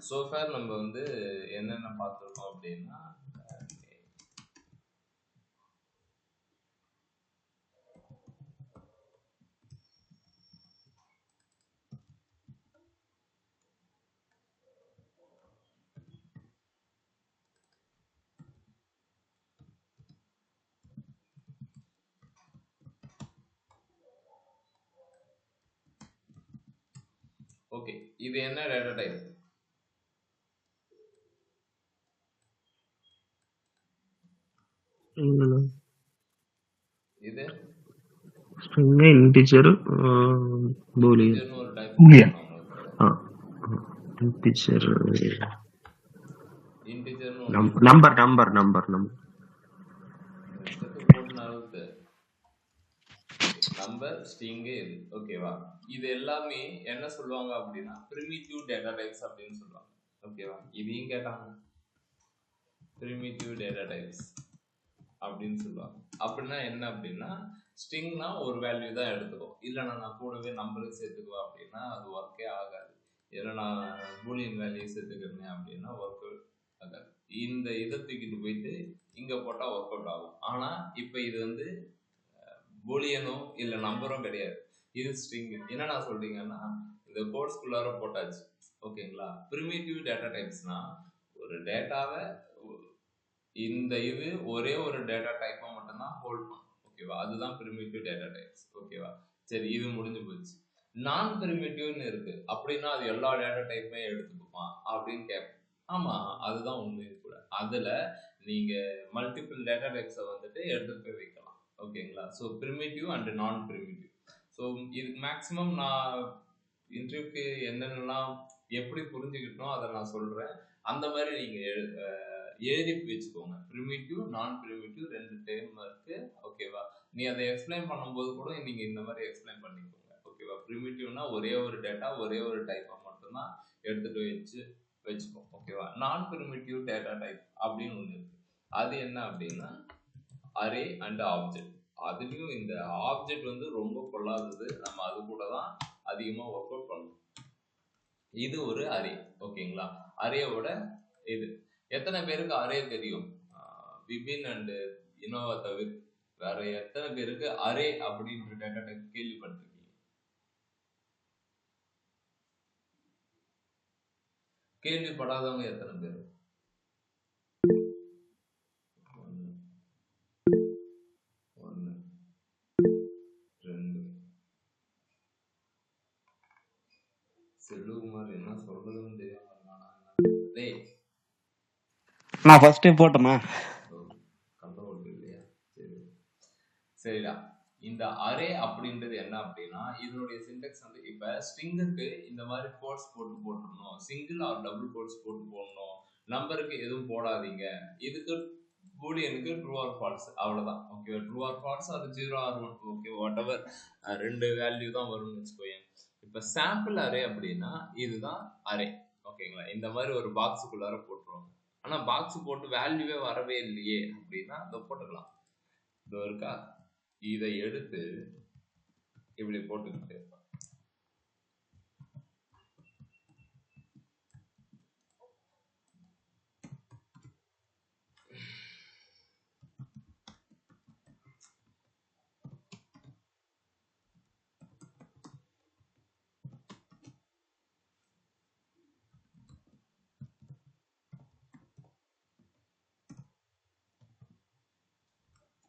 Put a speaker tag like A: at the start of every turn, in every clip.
A: So far நம்ம வந்து என்னென்ன பார்த்துருக்கோம் அப்படின்னா ஓகே, இது என்ன டேட்டா டைப்? இது
B: string integer boolean
A: இன்டிஜர்னு ஒரு டைப்
C: boolean
B: integer
A: இன்டிஜர்னு
B: number
A: போட்டு நகர்த்து நம்பர் ஸ்ட்ரிங்கு இது ஓகேவா. இது எல்லாமே என்ன சொல்லுவாங்க அப்படின்னா பிரிமிட்டிவ் டேட்டா டைப்ஸ் அப்படின்னு சொல்லுவாங்க ஓகேவா. இதையும் கேட்டாங்க பிரிமிட்டிவ் டேட்டா டைப்ஸ் அப்படின்னு சொல்லுவாங்க. அப்படின்னா என்ன அப்படின்னா ஸ்ட்ரிங்னா ஒரு வேல்யூ தான் எடுத்துக்கும், இல்லைனா நான் கூடவே நம்பருக்கு சேர்த்துக்குவேன் அப்படின்னா அது ஒர்க்கே ஆகாது. இல்லை நான் பூலியன் வேல்யூ சேர்த்துக்கிறேன் அப்படின்னா ஒர்க் ஆகாது. இந்த இதை தூக்கிட்டு போயிட்டு இங்கே போட்டால் ஒர்க் அவுட் ஆகும். ஆனால் இப்போ இது வந்து பூலியனும் இல்லை நம்பரும் கிடையாது, இது ஸ்ட்ரிங். என்ன நான் சொல்றீங்கன்னா இந்த கோர்ஸ்குள்ளார போட்டாச்சு ஓகேங்களா. பிரிமிட்டிவ் டேட்டா டைப்ஸ்னா ஒரு டேட்டாவை இந்த இது ஒரே ஒரு டேட்டா டைப்பை மட்டும்தான் ஹோல்ட் பண்ணும் ஓகேவா. அதுதான் பிரிமிட்டிவ் டேட்டா டைப்ஸ் ஓகேவா. சரி, இது முடிஞ்சு போச்சு. நான் பிரிமிட்டிவ்னு இருக்கு அப்படின்னா அது எல்லா டேட்டா டைப்புமே எடுத்துக்குமா அப்படின்னு கேட்பேன். ஆமா, அதுதான் உண்மை கூட. அதுல நீங்க மல்டிபிள் டேட்டா டைப்ஸை வந்துட்டு எடுத்துட்டு போய் வைக்கலாம் ஓகேங்களா. ஸோ பிரிமிட்டிவ் அண்ட் நான் பிரிமிட்டிவ். ஸோ இதுக்கு மேக்ஸிமம் நான் இன்டர்வியூக்கு என்னென்னலாம் எப்படி புரிஞ்சுக்கிட்டோம் அதை நான் சொல்றேன். அந்த மாதிரி நீங்க ஏறி வச்சுக்கோங்க. பிரிமிட்டிவ் நான் பிரிமிட்டிவ் ரெண்டு டேர்ம் இருக்கு ஓகேவா. நீ அதை எக்ஸ்பிளைன் பண்ணும்போது கூட நீங்க இந்த மாதிரி எக்ஸ்பிளைன் பண்ணிக்கோங்க ஓகேவா. பிரிமிட்டிவ்னா ஒரே ஒரு டேட்டா ஒரே ஒரு டைப்பை மட்டும்தான் எடுத்துட்டு வச்சுக்கோ ஓகேவா. நான் பிரிமிட்டிவ் டேட்டா டைப் அப்படின்னு ஒன்று இருக்கு. அது என்ன அப்படின்னா அரே அண்ட் ஆப்ஜெக்ட். அதுலயும் இந்த ஆப்ஜெக்ட் வந்து ரொம்ப கொள்ளாதது, நம்ம அது கூட தான் அதிகமா ஒர்க் அவுட் பண்ணணும். இது ஒரு அரே ஓகேங்களா. அரேவோட இது எத்தனை பேருக்கு அரே தெரியும்? விபின் அண்ட் இனோவா தவிர வேற எத்தனை பேருக்கு அரே அப்படின்ற டேட்டா டைப் கேள்விப்பட்டிருக்கீங்க? கேள்விப்படாதவங்க எத்தனை பேர்? ஒன்று, ரெண்டு. செல்லுகுமார் என்ன சொல்றதுன்னு தெரியாம
C: நான் ஃபர்ஸ்டே போட்டேனா?
A: கண்ட்ரோல் இல்லையா? சரி சரிடா. இந்த அரே அப்படின்றது என்ன அப்படின்னா இதனுடைய சின்டெக்ஸ் வந்து இப்ப ஸ்ட்ரிங்குக்கு இந்த மாதிரி கோட்ஸ் போட்டுடணும், சிங்கிள் ஆர் டபுள் கோட்ஸ் போட்டு போடணும், நம்பருக்கு எதுவும் போடாதீங்க. இதுக்கு பூலியனுக்கு ட்ரூ ஆர் ஃபால்ஸ் அவ்வளவுதான் ஓகே. ட்ரூ ஆர் ஃபால்ஸ் அது 0 ஆர் 1 ஓகே, வாட் எவர் ரெண்டு வேல்யூ தான் வரும்னு வச்சுக்கோங்க. இப்ப சாம்பிள் அரே அப்படின்னா இதுதான் அரே ஓகேங்களா. இந்த மாதிரி ஒரு பாக்ஸுக்குள்ளார போட்டுருவாங்க. ஆனா பாக்ஸ் போட்டு வேல்யூவே வரவே இல்லையே அப்படின்னா இதை போட்டுக்கலாம். இதோ இருக்கா, இதை எடுத்து இப்படி போட்டுக்கிட்டு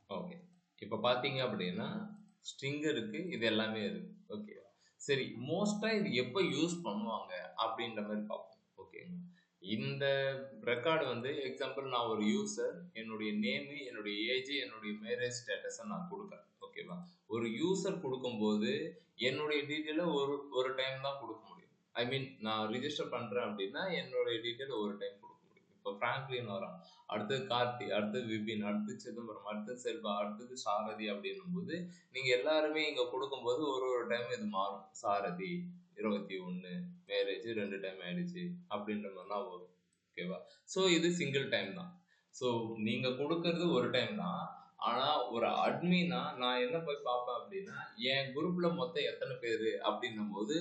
A: ஓகே. இப்போ பார்த்தீங்க அப்படின்னா ஸ்ட்ரிங் இருக்கு, இது எல்லாமே இருக்கு ஓகேவா. சரி, மோஸ்டா இது எப்போ யூஸ் பண்ணுவாங்க அப்படின்ற மாதிரி பார்ப்போம் ஓகேங்க. இந்த ரெக்கார்டு வந்து எக்ஸாம்பிள் நான் ஒரு யூசர், என்னுடைய நேமு, என்னுடைய ஏஜ், என்னுடைய மேரேஜ் ஸ்டேட்டஸை நான் கொடுக்குறேன் ஓகேவா. ஒரு யூசர் கொடுக்கும்போது என்னுடைய டீட்டெயிலை ஒரு டைம் தான் கொடுக்க முடியும். ஐ மீன் நான் ரிஜிஸ்டர் பண்ணுறேன் அப்படின்னா என்னுடைய டீட்டெயில் ஒரு டைம் கொடுக்க முடியும். இப்போ ஃப்ராங்க்லின் வரான், அடுத்தது கார்த்தி, அடுத்தது விபின், அடுத்தது சிதம்பரம், அடுத்தது செல்வா, அடுத்தது சாரதி அப்படின்னும் போது நீங்க எல்லாருமே இங்க கொடுக்கும்போது ஒரு டைம் இது மாறும். சாரதி 21, மேரேஜ் 2 டைம் ஆயிடுச்சு அப்படின்ற மாதிரி தான் வரும் ஓகேவா. ஸோ இது சிங்கிள் டைம் தான். ஸோ நீங்க கொடுக்கறது ஒரு டைம் தான். ஆனா ஒரு அட்மினா நான் என்ன போய் பார்ப்பேன் அப்படின்னா என் குரூப்ல மொத்தம் எத்தனை பேரு அப்படின்னும் போது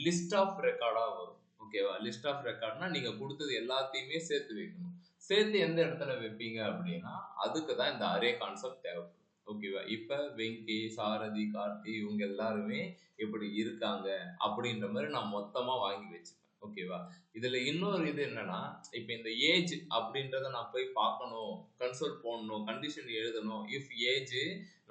A: லிஸ்ட் ஆஃப் ரெக்கார்டா வரும் ஓகேவா? லிஸ்ட் ஆஃப் ரெக்கார்ட்னா நீங்க கொடுத்தது எல்லாத்தையுமே சேர்த்து வைக்கணும். சேர்த்து எந்த இடத்துல வைப்பீங்க அப்படின்னா அதுக்கு தான் இந்த அரே கான்செப்ட் தேவைப்படும். ஓகேவா? இப்ப வெங்கி, சாரதி, கார்த்தி இவங்க எல்லாருமே இப்படி இருக்காங்க அப்படின்ற மாதிரி நான் மொத்தமா வாங்கி வச்சுப்பேன். ஓகேவா? இதுல இன்னொரு இது என்னன்னா, இப்ப இந்த ஏஜ் அப்படின்றத நான் போய் பார்க்கணும், கன்சோல் போடணும், கண்டிஷன் எழுதணும். இஃப் ஏஜ்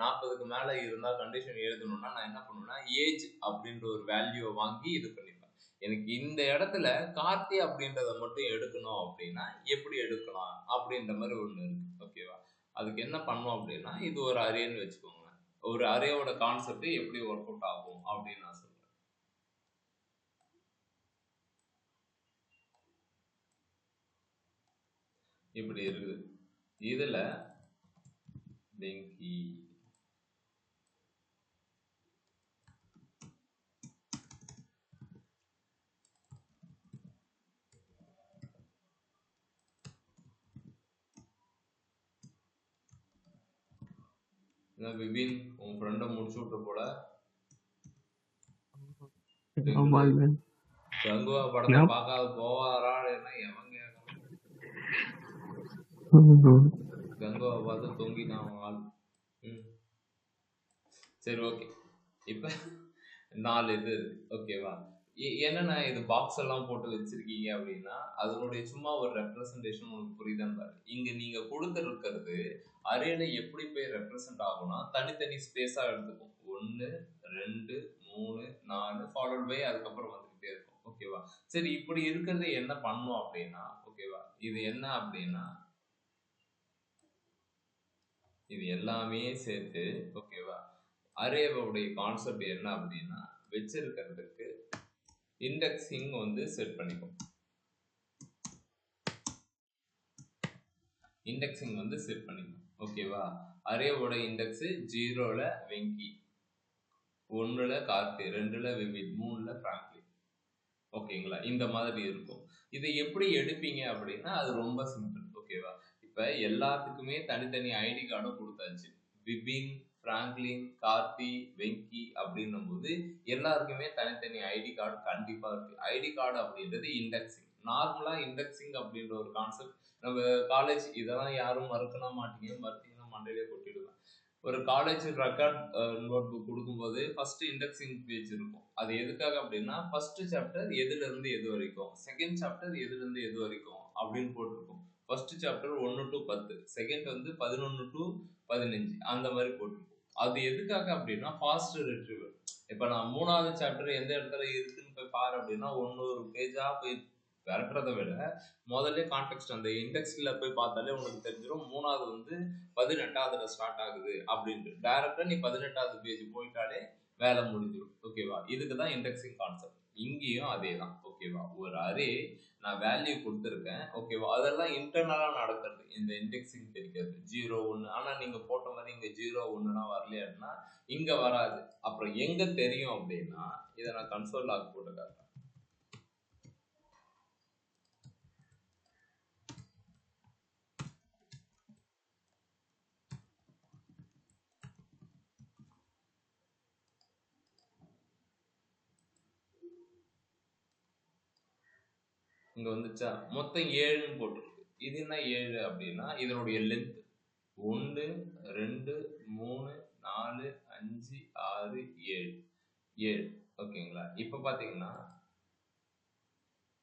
A: 40க்கு மேல இருந்தா கண்டிஷன் எழுதணும்னா நான் என்ன பண்ணுவேன்னா, ஏஜ் அப்படின்ற ஒரு வேல்யூவை வாங்கி இது பண்ணிப்பேன். எனக்கு இந்த இடத்துல கார்த்தி அப்படின்றத மட்டும் எடுக்கணும் அப்படின்னா எப்படி எடுக்கலாம் அப்படின்ற மாதிரி ஒண்ணு இருக்கு. ஓகேவா? அதுக்கு என்ன பண்ணோம் அப்படின்னா, இது ஒரு அரேன்னு வச்சுக்கோங்க. ஒரு அரேயோட கான்செப்ட் எப்படி ஒர்க் அவுட் ஆகும் அப்படின்னு நான் சொல்றேன். இப்படி இருக்குது. இதுல வெங்கி, விபின் உன் ஃப்ரெண்ட முடிச்சு விட்டு போல. கங்குவா படத்தை பார்க்காத போவாரா எவன் கங்குவா பார்த்து தொங்கிட்டான் ஆள். சரி ஓகே. இப்ப 4 இது ஓகேவா? என்னன்னா இது பாக்ஸ் எல்லாம் போட்டு வச்சிருக்கீங்க அப்படின்னா அதனுடைய சும்மா ஒரு ரெப்ரசன்டேஷன் உங்களுக்கு புரியுதான்னு பாரு. இங்க நீங்க கொடுத்துருக்கிறது அரேல எப்படி போய் ரெப்ரசன்ட் ஆகும்னா தனித்தனி ஸ்பேஸா எடுத்துக்கும். 1 2 3 4 ஃபாலோட் பை அதுக்கப்புறம் வந்துகிட்டே இருக்கும். ஓகேவா? சரி இப்படி இருக்கிறது என்ன பண்ணும் அப்படின்னா, ஓகேவா, இது என்ன அப்படின்னா இது எல்லாமே சேர்த்து ஓகேவா அரேவோடைய கான்செப்ட் என்ன அப்படின்னா வச்சிருக்கிறதுக்கு இண்டெக்ஸிங் வந்து செட் பண்ணிக்கும். இண்டெக்ஸிங் வந்து செட் பண்ணிக்கும். ஓகேவா? அரேவோட இண்டெக்ஸ் 0ல வெங்கி, 1ல கார்த்தி, 2ல விவின், 3ல பிராங்க்லின். ஓகேங்களா? இந்த மாதிரி இருக்கும். இதை எப்படி எடுப்பீங்க அப்படின்னா அது ரொம்ப சிம்பிள். ஓகேவா? இப்ப எல்லாத்துக்குமே தனித்தனி ஐடி கார்டும் கொடுத்தாச்சு. விபின், பிராங்க்லின், கார்த்தி, வெங்கி அப்படின்னும் போது எல்லாருக்குமே தனித்தனி ஐடி கார்டு கண்டிப்பா இருக்கு. ஐடி கார்டு அப்படின்றது இண்டெக்ஸிங். நார்மலா இண்டெக்ஸிங் அப்படின்ற ஒரு கான்செப்ட் நம்ம காலேஜ் இதெல்லாம் யாரும் மறுக்கனா மாட்டீங்க, மறுத்தீங்கன்னா மண்டையிலே கொட்டிடுவேன். ஒரு காலேஜ் ரெக்கார்ட் நோட் புக் கொடுக்கும்போது ஃபர்ஸ்ட் இண்டெக்ஸிங் பேஜ் இருக்கும். அது எதுக்காக அப்படின்னா ஃபர்ஸ்ட் சாப்டர் எதுல இருந்து எது வரைக்கும், செகண்ட் சாப்டர் எதுல இருந்து எது வரைக்கும் அப்படின்னு போட்டிருக்கும். ஃபர்ஸ்ட் சாப்டர் 1 to 10, செகண்ட் வந்து 11 to 15 அந்த மாதிரி போட்டிருக்கும். அது எதுக்காக அப்படின்னா ஃபாஸ்ட் ரிட்ரீவல். இப்ப நான் 3வது சாப்டர் எந்த இடத்துல இருக்குன்னு போய் பாரு அப்படின்னா 1 பேஜா போய் விரட்டுறதை விட முதல்ல கான்டெக்ட் அந்த இண்டெக்ஸ்ல போய் பார்த்தாலே உனக்கு தெரிஞ்சிடும் 3வது வந்து 18வது ஸ்டார்ட் ஆகுது அப்படின்ட்டு. டைரக்டா நீ 18வது பேஜ் போயிட்டாலே வேலை முடிஞ்சிடும். ஓகேவா? இதுக்கு தான் இண்டெக்ஸிங் கான்செப்ட். இங்கேயும் அதே தான். ஓகேவா? ஒரு அரே நான் வேல்யூ கொடுத்துருக்கேன். ஓகேவா? அதெல்லாம் இன்டர்னலா நடக்கிறது இந்த இண்டெக்ஸிங் தெரியாது. 0 1. ஆனா நீங்க போட்ட மாதிரி இங்க 0 1 வரலையாருன்னா இங்க வராது. அப்புறம் எங்க தெரியும் அப்படின்னா இதை நான் கன்சோல் லாக் போட்டு காட்டுறேன். இங்க வந்துச்சா மொத்தம் 7ன்னு போட்டுருக்கு. இது என்ன 7 அப்படின்னா இதனுடைய லென்த் 1 2 3 4 5 6 7. ஓகேங்களா? இப்ப பாத்தீங்கன்னா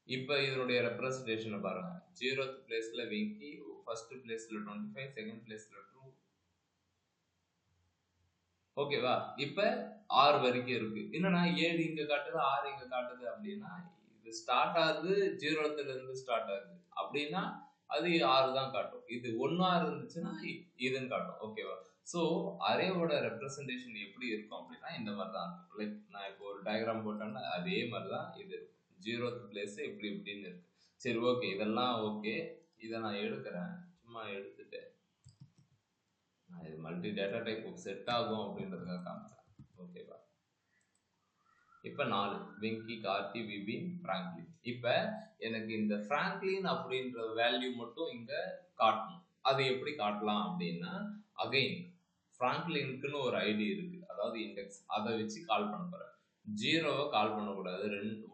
A: இப்ப இதனுடைய ரெப்ரசன்டேஷனை பாருங்க. 0th பிளேஸ்ல வெங்கி, ஃபர்ஸ்ட் பிளேஸ்ல 25, செகண்ட் பிளேஸ்ல 2. ஓகேவா? இப்ப 6 வரைக்கும் இருக்கு. என்னன்னா 7 இங்க காட்டுது, 6 இங்க காட்டுது அப்படின்னா இது ஸ்டார்ட் ஆகுது 0th இருந்து ஸ்டார்ட் ஆகுது அப்படின்னா அது 6 தான் காட்டும். இது 1 இருந்துச்சுன்னா இதுன்னு காட்டும். ஓகேவா? ஸோ அரேவோட ரெப்ரசன்டேஷன் எப்படி இருக்கும் அப்படின்னா இந்த மாதிரி தான் இருக்கும். லைக் நான் இப்போ ஒரு டயக்ராம் போட்டேன்னா அதே மாதிரி தான் இது இருக்கும். 0th பிளேஸ் இப்படி இப்படின்னு இருக்கு. சரி ஓகே, இதெல்லாம் ஓகே. இதை நான் எடுக்கிறேன். சும்மா எடுத்துட்டு நான் இது மல்டி டேட்டா டைப் செட் ஆகும் அப்படின்றதுக்காக காமிச்சேன். ஓகேவா? இப்ப 4 வெங்கி, கார்த்தி, விபின், பிராங்க்லின். இப்ப எனக்கு இந்த பிராங்க்லின் அப்படின்ற வேல்யூ மட்டும் இங்க காட்டணும். அது எப்படி காட்டலாம் அப்படின்னா அகைன் பிராங்க்லினுக்குன்னு ஒரு ஐடி இருக்கு, அதாவது இண்டெக்ஸ். அதை வச்சு கால் பண்ண போறேன். 0வை கால் பண்ணக்கூடாது,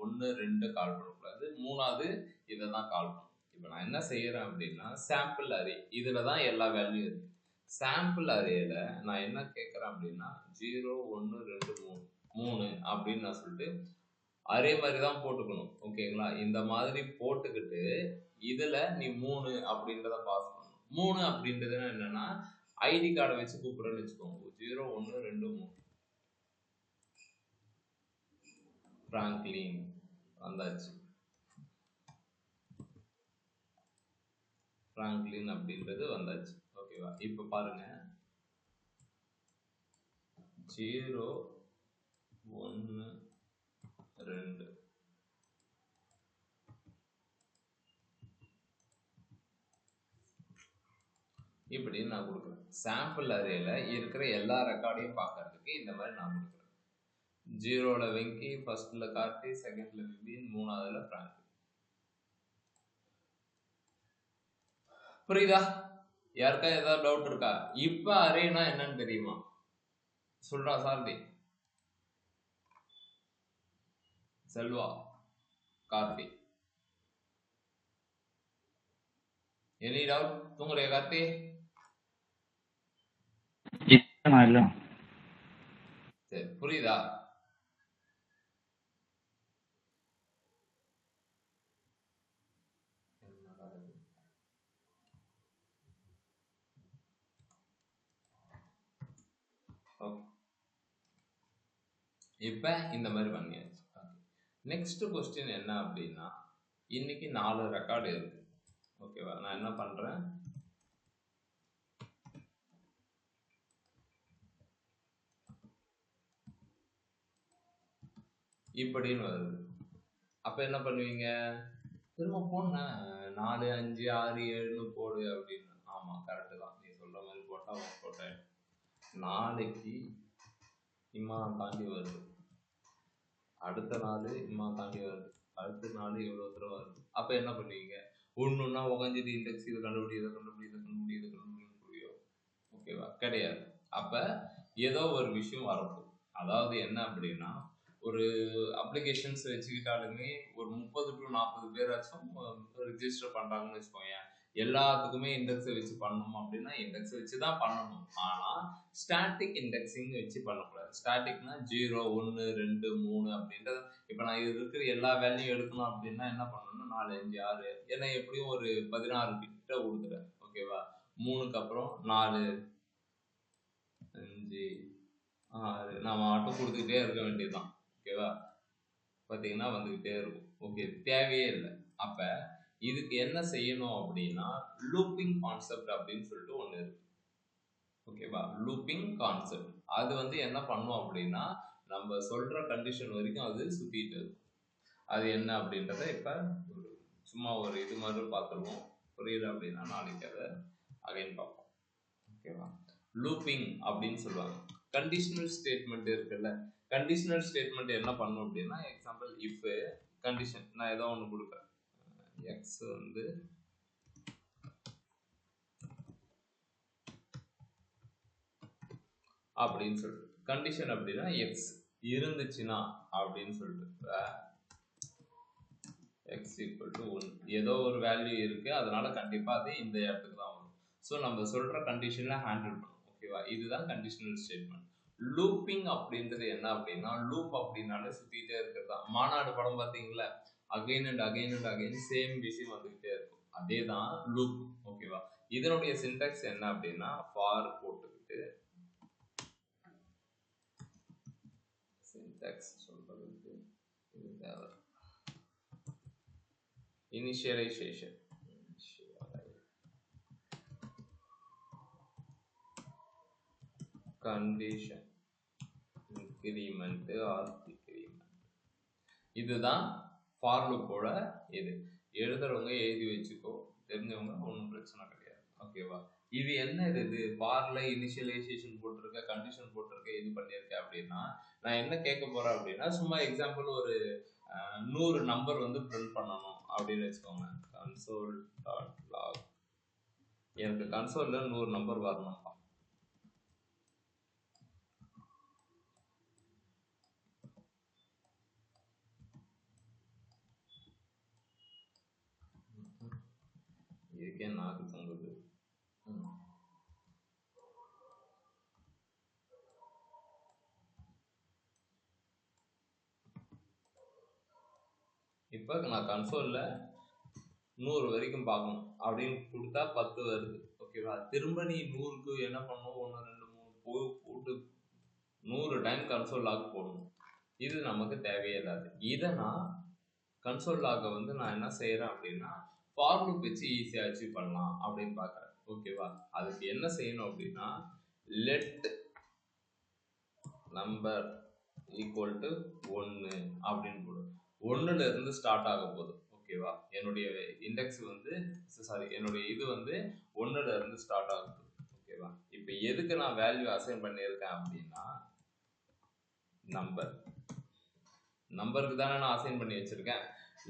A: 1 2 கால் பண்ணக்கூடாது, மூணாவது இதை தான் கால் பண்ணும். இப்போ நான் என்ன செய்யறேன் அப்படின்னா சாம்பிள் அரே, இதுல தான் எல்லா வேல்யூ இருக்கு. சாம்பிள் அரேல நான் என்ன கேட்கறேன் அப்படின்னா 0 1 2 3 அப்படின்னு நான் சொல்லிட்டு அரே மாதிரி தான் போட்டுக்கணும். ஓகேங்களா? இந்த மாதிரி போட்டுக்கிட்டு இதுல நீ 3 அப்படின்றத பாஸ் பண்ணணும். 3 அப்படின்றதுன்னா என்னன்னா ஐடி கார்டை வச்சு கூப்பிடுறேன்னு வச்சுக்கோங்க. 0 1 2 3 பிராங்க்லின் வந்தாச்சு. பிராங்க்லின் அப்படின்றது வந்தாச்சு. ஓகேவா? இப்ப பாருங்க 0 1 2 இப்படி நான் கொடுக்குறேன். சாம்பிள் அரேல இருக்கிற எல்லா ரெக்கார்டையும் பார்க்கறதுக்கு இந்த மாதிரி நான் கொடுக்குறேன். 0ல வெங்கி, ஃபர்ஸ்ட்ல கார்த்தி, செகண்ட்ல விபின், மூணாவதுல பிராங்க். புரியுதா? யாருக்கா ஏதாவது டவுட் இருக்கா? இப்ப அரேனா என்னன்னு தெரியுமா? சொல்றா சாரதி. செல்வா, கார்த்தி. Any doubt? தூங்குறியா கார்த்தி?
C: இல்ல.
A: சரி, புரியுதா? இப்ப இந்த மாதிரி பண்ணியாச்சு. நெக்ஸ்ட் கொஸ்டின் என்ன அப்படின்னா, இன்னைக்கு 4 ரெக்கார்டு இருக்கு. ஓகேவா? நான் என்ன பண்றேன், இப்படின்னு வருது. அப்ப என்ன பண்ணுவீங்க, திரும்ப போன 4 5 6 7 போடு அப்படின்னு. ஆமா, கரெக்டு தான், நீ சொல்ற மாதிரி போட்டா போட்டேன். நாளைக்கு இம்மா தாண்டி வருது, அடுத்த நாள் இம்மா தாண்டி வருது, அடுத்த நாள் எவ்வளோ தூரம் வருது. அப்ப என்ன பண்ணுவீங்க, ஒண்ணுன்னா உகஞ்சிட்டு இண்டெக்ஸ் இதை கண்டுபிடி இதை கண்டுபிடி இதை கண்டுபிடி இதை கண்டுபிடிக்க முடியும். ஓகேவா? கிடையாது. அப்ப ஏதோ ஒரு விஷயம் வரப்போம். அதாவது என்ன அப்படின்னா, ஒரு அப்ளிகேஷன்ஸ் வச்சுக்கிட்டாலுமே ஒரு 30 to 40 பேராச்சும் ரிஜிஸ்டர் பண்றாங்கன்னு வச்சுக்கோங்க. எல்லாத்துக்குமே இண்டெக்ஸை வச்சு பண்ணணும் அப்படின்னா இண்டெக்ஸ் வச்சு தான் பண்ணணும். ஆனா ஸ்டாட்டிக் இண்டெக்ஸிங் வச்சு பண்ணக்கூடாது. ஸ்டாட்டிக்னா 0 1 2 3 அப்படின்றது. இப்ப நான் இது இருக்கிற எல்லா வேல்யூ எடுக்கணும் அப்படின்னா என்ன பண்ணணும்னா 4 5 6 ஏன்னா எப்படியும் ஒரு 16 கிட்ட கொடுத்துட்டேன். ஓகேவா? 3க்கு அப்புறம் 4 5 6 நான் மட்டும் கொடுத்துக்கிட்டே இருக்க வேண்டியதுதான். ஓகேவா? பார்த்தீங்கன்னா வந்துகிட்டே இருக்கும். ஓகே, தேவையே இல்லை. அப்ப இதுக்கு என்ன செய்யணும் அப்படின்னா லூப்பிங் கான்செப்ட் அப்படின்னு சொல்லிட்டு ஒன்று இருக்கு. ஓகேவா? லூப்பிங் கான்செப்ட் அது வந்து என்ன பண்ணும் அப்படின்னா நம்ம சொல்ற கண்டிஷன் வரைக்கும் அது சுத்திட்டு இருக்கும். அது என்ன அப்படின்றத இப்ப சும்மா ஒரு இது மாதிரி பார்த்துருவோம். புரியல அப்படின்னா நாளைக்கு அதை அகைன் பார்ப்போம். ஓகேவா? லூப்பிங் அப்படின்னு சொல்லுவாங்க. கண்டிஷனல் ஸ்டேட்மெண்ட் இருக்குல்ல, கண்டிஷனல் ஸ்டேட்மெண்ட் என்ன பண்ணும் அப்படின்னா, எக்ஸாம்பிள் இஃப் கண்டிஷன் நான் ஏதோ ஒன்று கொடுக்குறேன், எக்ஸ் வந்து அப்படின்னு சொல்லிட்டு கண்டிஷன் அப்படின்னா எக்ஸ் இருந்துச்சுன்னா அப்படின்னு சொல்லிட்டு எக்ஸ் ஈக்குவல் டு 1 ஏதோ ஒரு வேல்யூ இருக்கு, அதனால கண்டிப்பா அது இந்த இடத்துக்கு தான் வரும். ஸோ நம்ம சொல்ற கண்டிஷன்ல ஹேண்டில் பண்ணும். ஓகேவா? இதுதான் கண்டிஷனல் ஸ்டேட்மெண்ட். லூப்பிங் அப்படின்றது என்ன அப்படின்னா, லூப் அப்படின்னாலே சுத்திட்டே இருக்கிறதா. மாநாடு படம் பார்த்தீங்களா, again and again and again same விஷயம் வந்துகிட்டே இருக்கும். அதே தான் லூப். ஓகேவா? இதனுடைய சின்டாக்ஸ் என்ன அப்படின்னா, ஃபார் போட்டுக்கிட்டு சின்டாக்ஸ் சொல்றதுக்கு இது தேவை, initialisation condition increment or decrement. இதுதான் ஃபார் லூப்போட இது. எழுதுறவங்க எழுதி வச்சுக்கோ, தெரிஞ்சவங்க ஒன்றும் பிரச்சனை கிடையாது. ஓகேவா? இது என்ன இது ஃபார்ல இனிஷியலைசேஷன் போட்டிருக்க, கண்டிஷன் போட்டிருக்க, இது பண்ணியிருக்கேன் அப்படின்னா நான் என்ன கேட்க போறேன் அப்படின்னா, சும்மா எக்ஸாம்பிள் ஒரு 100 நம்பர் வந்து பிரிண்ட் பண்ணணும் அப்படின்னு வச்சுக்கோங்க. கன்சோல் டாட் லாக், எனக்கு கன்சோல்ல 100 நம்பர் வரணும். இதுக்கே நாக்கு தொங்குது. இப்போ நான் கன்சோல்ல 100 வரைக்கும் பார்க்கணும் அப்படின்னு கொடுத்தா 10 வருது. ஓகேவா? திரும்ப நீ 100க்கு என்ன பண்ணணும்? 1 2 3 போட்டு 100 டைம் கன்சோல் லாக் போடணும். இது நமக்கு தேவையே இல்லாது. இதை நான் கன்சோல் லாகை வந்து நான் என்ன செய்யறேன் அப்படின்னா ஃபார் லூப் வச்சு ஈஸியாக அச்சீவ் பண்ணலாம் அப்படின்னு பார்க்குறேன். ஓகேவா? அதுக்கு என்ன செய்யணும் அப்படின்னா லெட் நம்பர் ஈக்குவல் டு 1 அப்படின்னு போடும். 1ல இருந்து ஸ்டார்ட் ஆக போகுது. ஓகேவா? என்னுடைய இண்டெக்ஸ் வந்து என்னுடைய இது வந்து 1ல இருந்து ஸ்டார்ட் ஆகுது. ஓகேவா? இப்போ எதுக்கு நான் வேல்யூ அசைன் பண்ணியிருக்கேன் அப்படின்னா நம்பருக்கு தானே நான் அசைன் பண்ணி வச்சிருக்கேன்.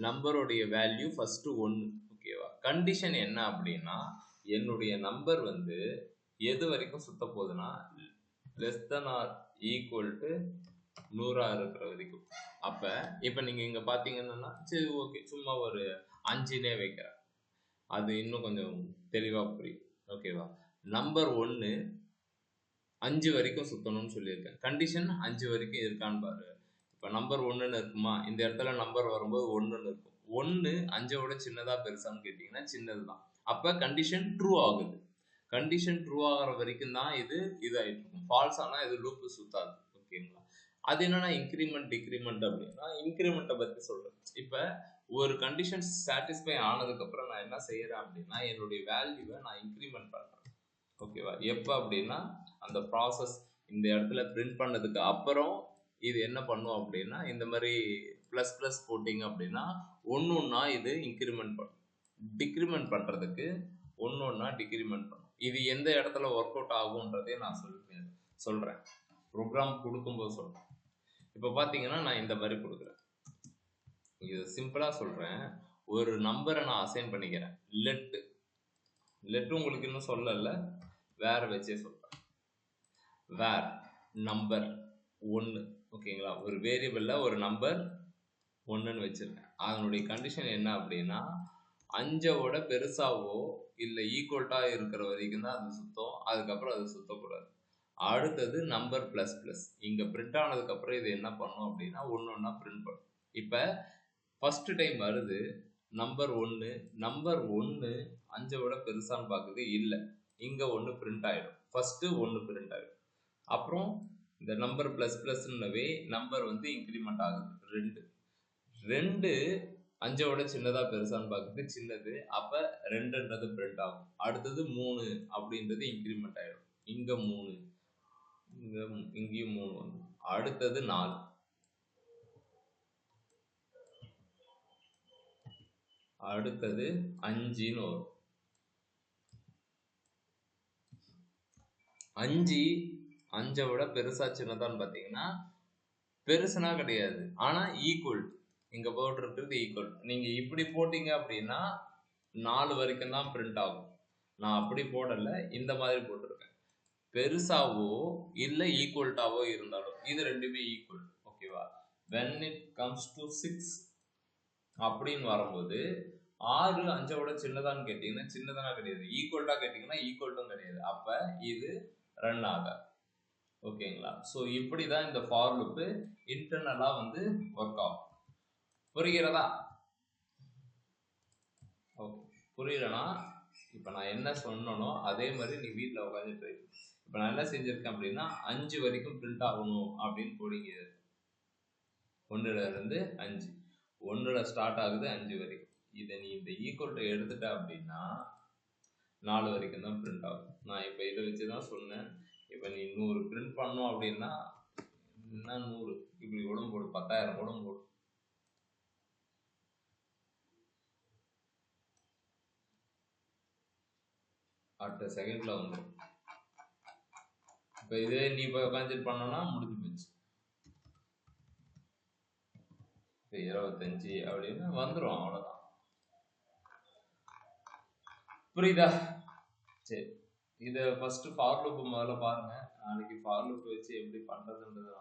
A: நம்பருடைய வேல்யூ ஃபர்ஸ்ட் 1. ஓகேவா? கண்டிஷன் என்ன அப்படின்னா என்னுடைய நம்பர் வந்து எது வரைக்கும் சுத்த போகுதுன்னா less than or equal to 100 இருக்கிற வரைக்கும். அப்ப இப்ப நீங்க இங்க பாத்தீங்கன்னா சரி ஓகே சும்மா ஒரு 5னே வைக்கிறேன், அது இன்னும் கொஞ்சம் தெளிவா புரியும். ஓகேவா? நம்பர் 1 5 வரைக்கும் சுத்தணும்னு சொல்லியிருக்கேன். கண்டிஷன் 5 வரைக்கும் இருக்கான்னு பாரு. இப்ப நம்பர் 1ன்னு இருக்குமா, இந்த இடத்துல நம்பர் வரும்போது 1ன்னு இருக்கும். 1 5ஓட சின்னதா பெருசான்னு கேட்டீங்கன்னா சின்னதுதான். அப்ப கண்டிஷன் ட்ரூ ஆகுது. கண்டிஷன் ட்ரூ ஆகிற வரைக்கும் தான் இது இதாயிட்டு இருக்கும். ஃபால்ஸ் ஆனா இது லூப் சுத்தாது. ஓகேங்களா? அது என்னன்னா இன்க்ரிமெண்ட் டிக்ரிமெண்ட் அப்படின்னா இன்க்ரிமெண்ட்டை பத்தி சொல்றேன். இப்ப ஒரு கண்டிஷன் சாட்டிஸ்ஃபை ஆனதுக்கு அப்புறம் நான் என்ன செய்யறேன் அப்படின்னா என்னுடைய வேல்யூவை நான் இன்க்ரிமெண்ட் பண்றேன். ஓகேவா? எப்ப அப்படின்னா அந்த ப்ராசஸ் இந்த இடத்துல பிரிண்ட் பண்ணதுக்கு அப்புறம் இது என்ன பண்ணும் அப்படின்னா இந்த மாதிரி பிளஸ் பிளஸ் போட்டிங்க அப்படின்னா ஒன்னொன்னா இது இன்க்ரிமெண்ட் பண்ணும். டிக்ரிமெண்ட் பண்றதுக்கு ஒன்னொன்னா டிக்ரிமெண்ட் பண்ணும். இது எந்த இடத்துல ஒர்க் அவுட் ஆகும்ன்றதே நான் சொல்றேன். ப்ரோக்ராம் கொடுக்கும்போது சொல்றேன். இப்போ பார்த்தீங்கன்னா நான் இந்த மாதிரி கொடுக்குறேன். இது சிம்பிளா சொல்றேன். ஒரு நம்பரை நான் அசைன் பண்ணிக்கிறேன். லெட் உங்களுக்கு இன்னும் சொல்லல, வேற வச்சே சொல்றேன். வேர் நம்பர் 1. ஓகேங்களா? ஒரு வேரியபிள்ல ஒரு நம்பர் 1ன்னு வச்சிருக்கேன். அதனுடைய கண்டிஷன் என்ன அப்படின்னா 5ஓட பெருசாவோ இல்லை ஈக்குவல்ட்டா இருக்கிற வரைக்கும் தான் அது சுத்தம். அதுக்கப்புறம் அது சுத்தக்கூடாது. அடுத்தது நம்பர் பிளஸ் பிளஸ். இங்க பிரிண்ட் ஆனதுக்கு அப்புறம் இது என்ன பண்ணும் அப்படின்னா ஒன்னொன்னா பிரிண்ட் பண்ணும். இப்ப ஃபர்ஸ்ட் டைம் வருது நம்பர் 1. நம்பர் 1 5ஓட பெருசான்னு பார்க்குது, இல்லை. இங்க 1 பிரிண்ட் ஆயிடும். ஃபர்ஸ்ட் 1 பிரிண்ட் ஆயிடும். அப்புறம் இந்த நம்பர் பிளஸ் பிளஸ்னவே நம்பர் வந்து இன்க்ரிமெண்ட் ஆகுது. 2 5ஓட சின்னதா பெருசான்னு பார்க்குது, சின்னது. அப்ப 2ன்றது பிரிண்ட் ஆகும். அடுத்தது 3 அப்படின்றது இன்க்ரிமெண்ட் ஆயிடும். இங்க 3, இங்கேயும் 3 வந்து அடுத்தது 4, அடுத்தது 5ன்னு வரும். 5 விட பெருசா சின்னதான்னு பார்த்தீங்கன்னா பெருசுனா கிடையாது, ஆனா ஈக்குவல். இங்க போட்டிருக்கிறது ஈக்குவல். நீங்க இப்படி போட்டீங்க அப்படின்னா 4 வரைக்கும் தான் பிரிண்ட் ஆகும். நான் அப்படி போடல, இந்த மாதிரி போட்டிருக்கேன். பெருசாவோ இல்ல ஈக்குவல்ட்டாவோ இருந்தாலும் இது ரெண்டுமே ஈக்குவல். ஓகேவா? when it comes to 6 அப்படின்னு வரும்போது 6 5ஓட சின்னதான்னு கேட்டீங்கன்னா சின்னதானா கிடையாது, ஈக்குவல்ட்டா கேட்டீங்கன்னா ஈக்குவல்ட்டும் கிடையாது. அப்ப இது ரன் ஆகாது. ஓகேங்களா? ஸோ இப்படிதான் இந்த ஃபார் லூப் இன்டர்னலா வந்து ஒர்க் ஆகும். புரிகிறதா? ஓகே. புரியலனா இப்ப நான் என்ன சொன்னனோ அதே மாதிரி நீ வீட்டில் உட்காந்து ட்ரை. இப்போ நான் என்ன செஞ்சிருக்கேன் அப்படின்னா 5 வரைக்கும் பிரிண்ட் ஆகணும் அப்படின்னு போடிங்க. 1ல இருந்து 5, 1ல ஸ்டார்ட் ஆகுது 5 வரைக்கும். இதை நீ இந்த ஈக்குவல் எடுத்துட்ட அப்படின்னா 4 வரைக்கும் தான் பிரிண்ட் ஆகும். நான் இப்போ இதை வச்சு தான் சொன்னேன். இப்போ நீ 100 பிரிண்ட் பண்ணோம் அப்படின்னா என்ன 100 இப்படி கூட போடு, 10,000 கூட போடு. அடுத்த செகண்ட்ல வந்துடும். இப்போ இதே நீ போய் உட்காந்துட்டு பண்ணோம்னா முடிஞ்சு போச்சு. 25 அப்படின்னு வந்துடும், அவ்வளோதான். புரியுதா? சரி, இதை ஃபர்ஸ்ட் ஃபார் லூப் முதல்ல பாருங்க. நாளைக்கு ஃபார் லூப் வச்சு எப்படி பண்றதுன்றது